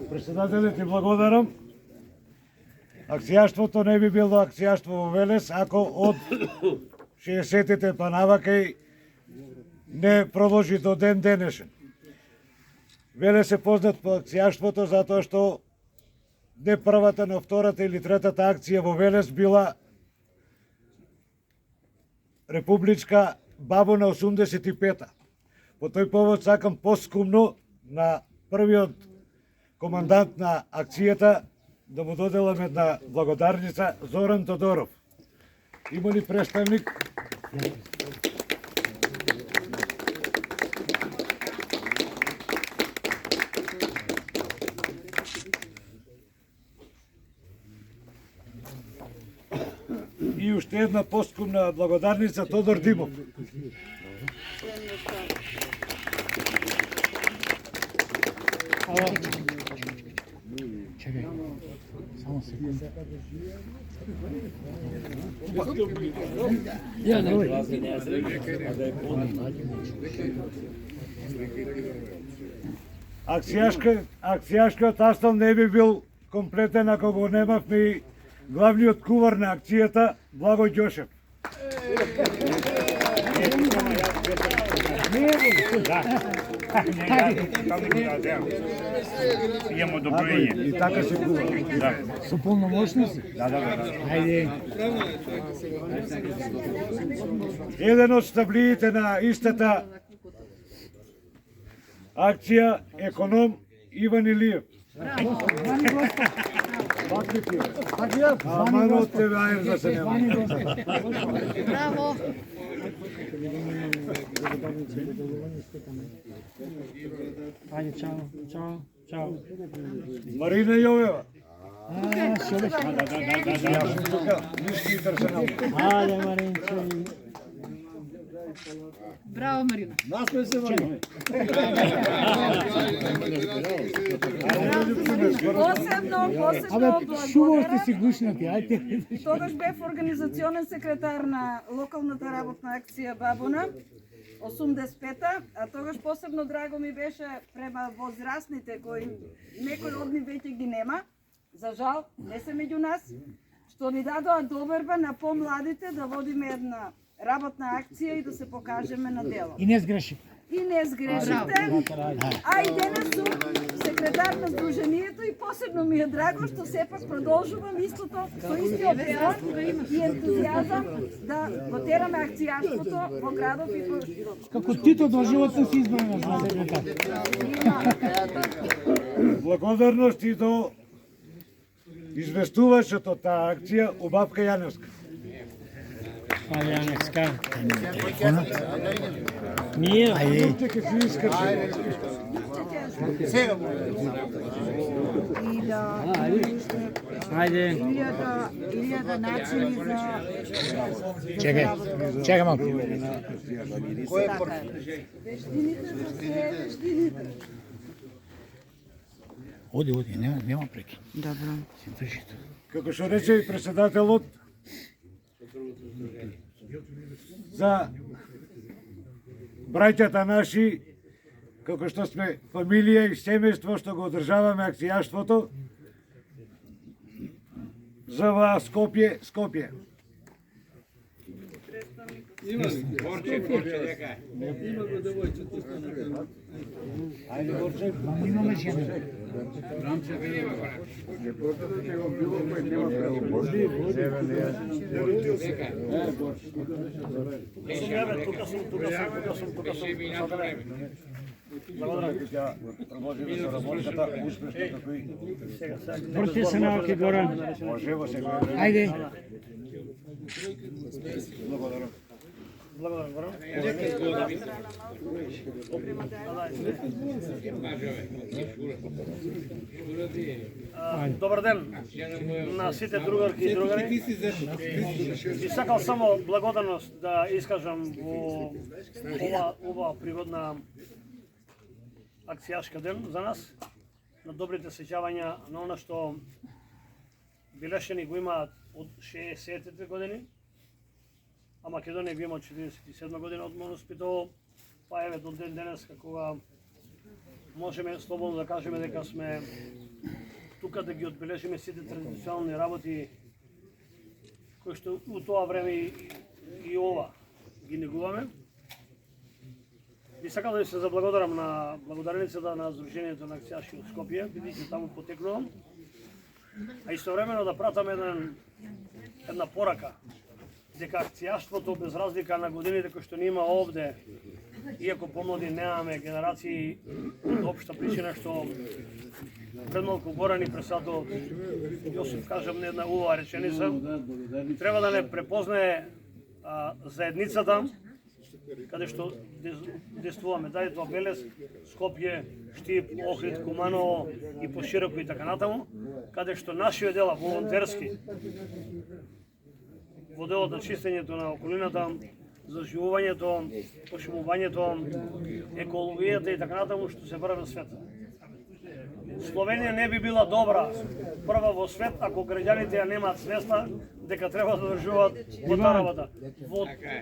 Председателе, ти благодарам. Акцијаштвото не би било акцијаштво во Велес ако од 60-тите па навака не продолжи до ден денешен. Велес е познат по акцијаштвото затоа што не првата, но втората или третата акција во Велес била републичка Бабуна 85-та. По тој повод сакам поскумно на првиот командант на акцијата да му доделам една благодарница, Зоран Тодоров. Има ли представник? И уште една поскумна благодарница, Тодор Димов. Чекај, само секунда. Акцијашкиот астал не би бил комплетен ако го немавме и главниот кувар на акцијата, Благој Ѓошев. Имamo одобрение. И така се кува. Со полномошници? Да. Ајде. Еден од стаблиите на истата акција, економ Иван Илиев. Аман од тебе ајер да се нема. Браво! Ајде, чао. Марина Јовева. Шолеш. Јас сум тука, нишки интерсонално. Ајде, Маринче. Браво, Марина! Насме се, Марина. Посебно Шумо сте си благодарам. гушнати, ајде. Тогаш бев организационен секретар на локалната работна акција Бабуна 85-та, а тогаш посебно драго ми беше према возрастните кои некои од нив веќе ги нема. За жал, не се меѓу нас, што ни дадоа доверба на помладите да водиме една работна акција и да се покажеме на дело. И не сгреши. И не сгрешите, а и денес сум секретар на Сдруженијето и посебно ми е драго што сепак продолжувам истото со истиот пеон и ентузијазам да го тераме акцијаштвото во градов и по широк. Како Тито доживотно си избрана за секретар. Благодарности до известувачот од таа акција, Убавка Јаневска. Ајде, Јаневска. Ние, ајде. Ќе се искрши. И да Ајде. илјада начини за Чекај малку. вештините за се вештините. Оди, нема преки. Добро. Си држите. Како што рече и председателот, за браќата наши, како што сме фамилија и семејство што го одржаваме акцијаштвото, за Скопје. Имаме жена. Борте се наваки, Горан. Ајде. Благодарам, Горан. Добар ден на сите другарки и другари. И сакал само благодарност да искажам во ова пригодна акцијашка ден за нас, на добрите сеќавања на она што Белешани го имаат од 60-тите години, а Македонија го има од 47 година од Моноспитово, па еве до ден денес кога можеме слободно да кажеме дека сме тука да ги одбележиме сите традиционални работи кои што у тоа време и ова ги негуваме. Би сакал да ви се заблагодарам на благодареницата на Сдруженијето на акцијаши од Скопје, бидејќи таму потекнувам, а истовремено да пратам една порака дека акцијаштвото без разлика на годините кои што нема овде, иако помлади немаме генерации, од општа причина што пред малку гора ни пресадо Јосиф кажам една убава реченица, треба да не препознае заедницата каде што действуваме, даде тоа Белес, Скопје, Штип, Охрид, Куманово и пошироко и така натаму, каде што нашиот дела волонтерски во делот на чистењето на околината, заживувањето, пошумувањето, екологијата и така натаму што се врви на свет. Словенија не би била добра прва во свет ако граѓаните ја немаат свеста дека треба да одржуваат во таа работа.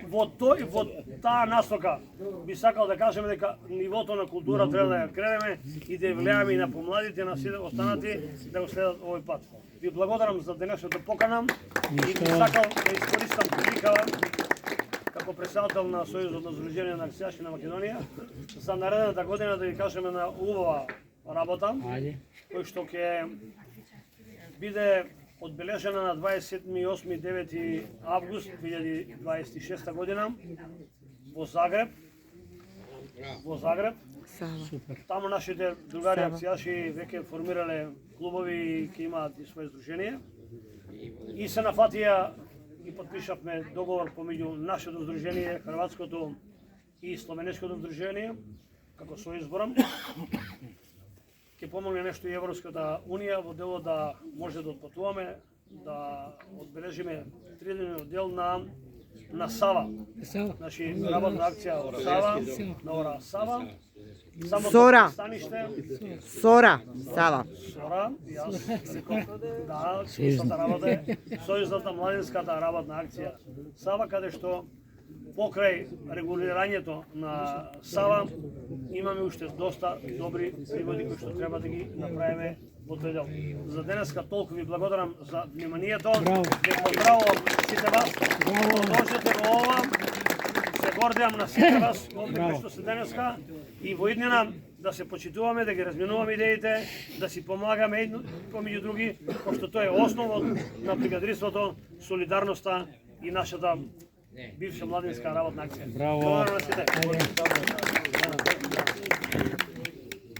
Во таа насока би сакал да кажеме дека нивото на култура треба да ја кренеме и да ја влијаме и на помладите, на сите останати да го следат овој пат. Ви благодарам за денешната покана и би сакал да искористам прилика како председател на Сојузот на Сдружение на акцијаши на Македонија за наредната година да ви кажеме на убава работа, кој што ќе биде одбележена на 27-8-9 август 2026 година во Загреб. Таму нашите другари акцијаши веќе формирале клубови и ќе имаат и своје здружение. И се нафатија и подпишавме договор помеѓу нашето здружение, хрватското и словенеското здружение, како соизборам. Ќе помогне нешто и Европската унија во дело да може да отпатуваме, да одбележиме 3-дневниот дел на Сава. Значи работна акција од Сава, на ора Сава. Сора. Сора, Сава. Сора, јас реков, да, сојузната работа е Сојузната младинската работна акција Сава, каде што покрај регулирањето на Сава имаме уште доста добри пригоди кои што треба да ги направиме во тој дел. За денеска толку ви благодарам за вниманието. Ве поздравувам сите вас. Продолжете во ова. Се гордеам на сите вас овде кои што се денеска и во иднина да се почитуваме, да ги разменуваме идеите, да си помагаме едно помеѓу други, пошто тоа е основот на бригадирството, солидарноста и нашата бивша младинска работна акција. Браво!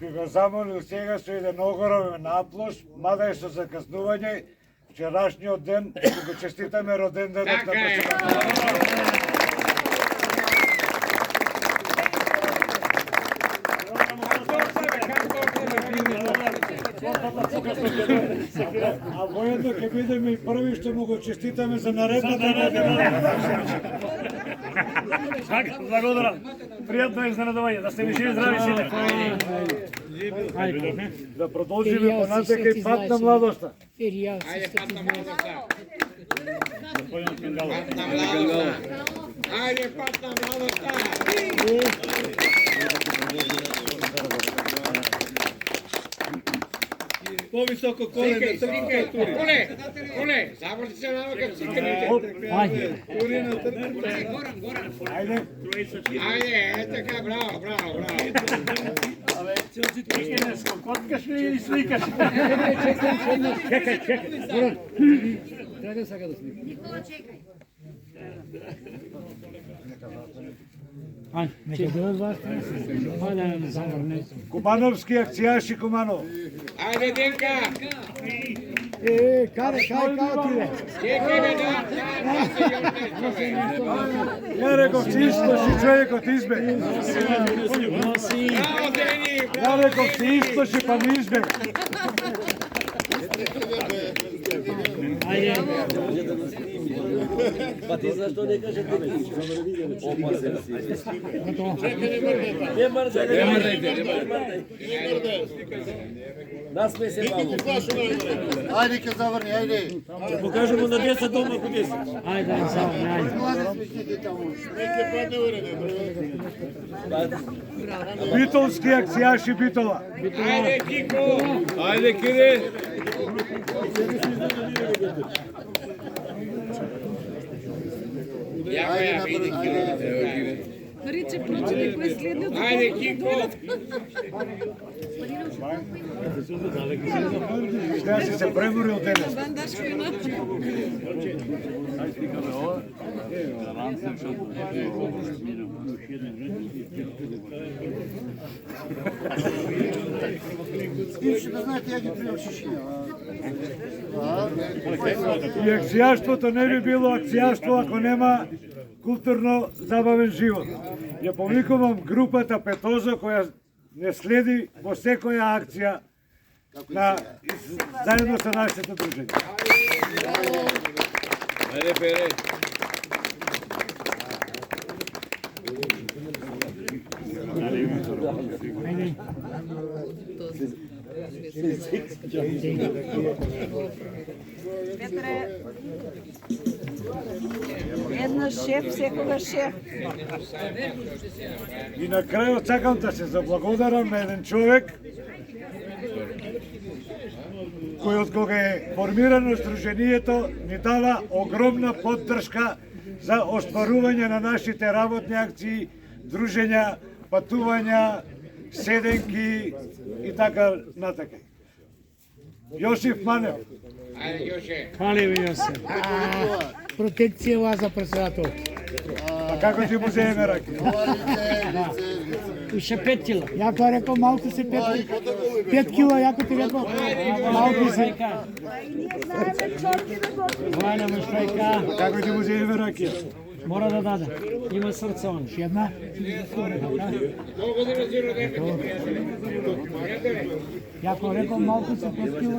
Би го замолил сега со еден огромен аплош, мада е со закаснување, вчерашниот ден, да го честитаме роден денот на председателот. А воедно ќе бидеме и први што му го честитаме за наредната година. Благодарам. Пријатно изненадување, да сте ми живи здрави сите. Да продолжиме понатака и пат на младоста. Ајде, пат на младоста. Ајде, пат на младоста. Повисоко коле на српската тури. Коле, забрати се на како циканите. Тури на српската. Ајде, така, браво. Абе, ти скоткаш или сликаш? Чекај. Треба сега да снимам. Никола, чекај. Ај, нека дојдат вас. Ај да не замрне. Кумановски акцијаши Куманов. Ајде, Денка. Кај отиде? Чекај ме да. Ја реков ти истоши човекот избег. Браво, Дени. Ја реков ти истоши па не избег. Ајде. Па ти зашто не кажете ти? Опасен си. Не мрдайте. Насмей се, Павло. Ајде ке заврни, ајде. Ќе покажемо на деца дома кога си. Ajde, samo, ajde. Битолски акцијаши Битола. Ајде, Кико! Ајде, Кире! Ја види, Кире. Мариче, прочитай кој е следниот. Ајде, Кико! Што си се преморил денес? Бандашко и на. И акцијаштвото не би било акцијаштво ако нема културно забавен живот. Ја повикувам групата Петозо која не следи во секоја акција заедно со нашите дружење. Ајде, Пере! Петре, еднаш шеф, секогаш шеф. И на крајот сакам да се заблагодарам на еден човек кој од кога е формирано Сдруженијето ни дава огромна поддршка за остварување на нашите работни акции, дружења, патувања, седенки и така натака. Јосиф Манев. Ајде, Јоше! Hvala vi Jose. Protekcija vas za председател. А како ти му земе раки? Уште 5 кила. Јако рекол малку се 5 кила, јако ти рекол малку се. Хваля му штрайка. Како ти му земе раки? Мора да даде. Има срце он. Една. Благодаря за родението. Јако рекол малку се 5 кила.